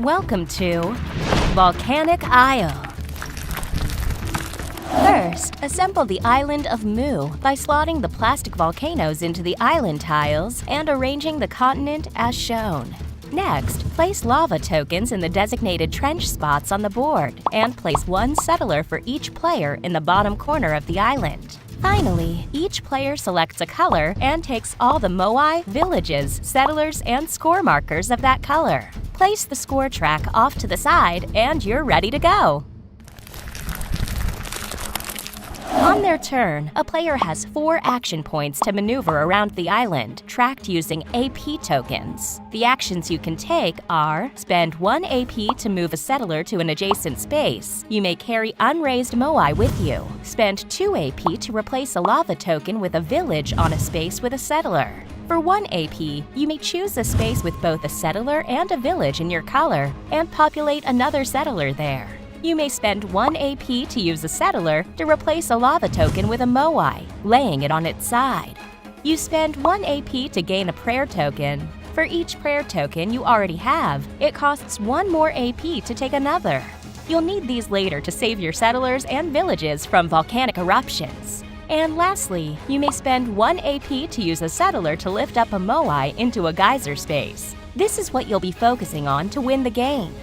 Welcome to Volcanic Isle. First, assemble the island of Mu by slotting the plastic volcanoes into the island tiles and arranging the continent as shown. Next, place lava tokens in the designated trench spots on the board and place one settler for each player in the bottom corner of the island. Finally, each player selects a color and takes all the Moai, villages, settlers, and score markers of that color. Place the score track off to the side and you're ready to go. On their turn, a player has 4 action points to maneuver around the island, tracked using AP tokens. The actions you can take are: spend 1 AP to move a settler to an adjacent space. You may carry unraised Moai with you. Spend 2 AP to replace a lava token with a village on a space with a settler. For 1 AP, you may choose a space with both a settler and a village in your color, and populate another settler there. You may spend 1 AP to use a settler to replace a lava token with a Moai, laying it on its side. You spend 1 AP to gain a prayer token. For each prayer token you already have, it costs 1 more AP to take another. You'll need these later to save your settlers and villages from volcanic eruptions. And lastly, you may spend 1 AP to use a settler to lift up a Moai into a geyser space. This is what you'll be focusing on to win the game.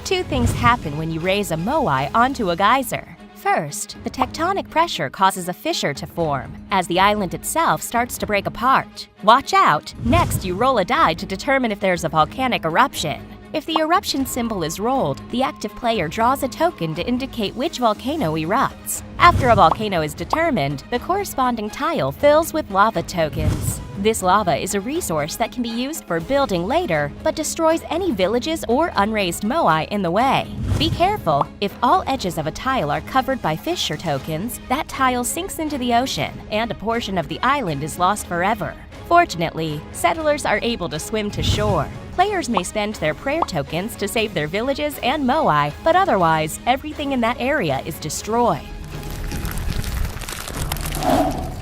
2 things happen when you raise a Moai onto a geyser. First, the tectonic pressure causes a fissure to form, as the island itself starts to break apart. Watch out! Next, you roll a die to determine if there's a volcanic eruption. If the eruption symbol is rolled, the active player draws a token to indicate which volcano erupts. After a volcano is determined, the corresponding tile fills with lava tokens. This lava is a resource that can be used for building later, but destroys any villages or unraised Moai in the way. Be careful! If all edges of a tile are covered by fissure tokens, that tile sinks into the ocean, and a portion of the island is lost forever. Fortunately, settlers are able to swim to shore. Players may spend their prayer tokens to save their villages and Moai, but otherwise, everything in that area is destroyed.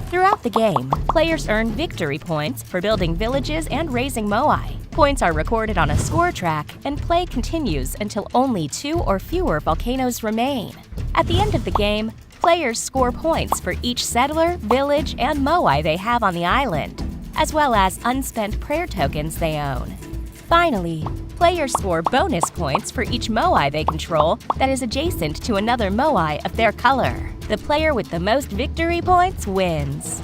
Throughout the game, players earn victory points for building villages and raising Moai. Points are recorded on a score track, and play continues until only 2 or fewer volcanoes remain. At the end of the game, players score points for each settler, village, and Moai they have on the island, as well as unspent prayer tokens they own. Finally, players score bonus points for each Moai they control that is adjacent to another Moai of their color. The player with the most victory points wins.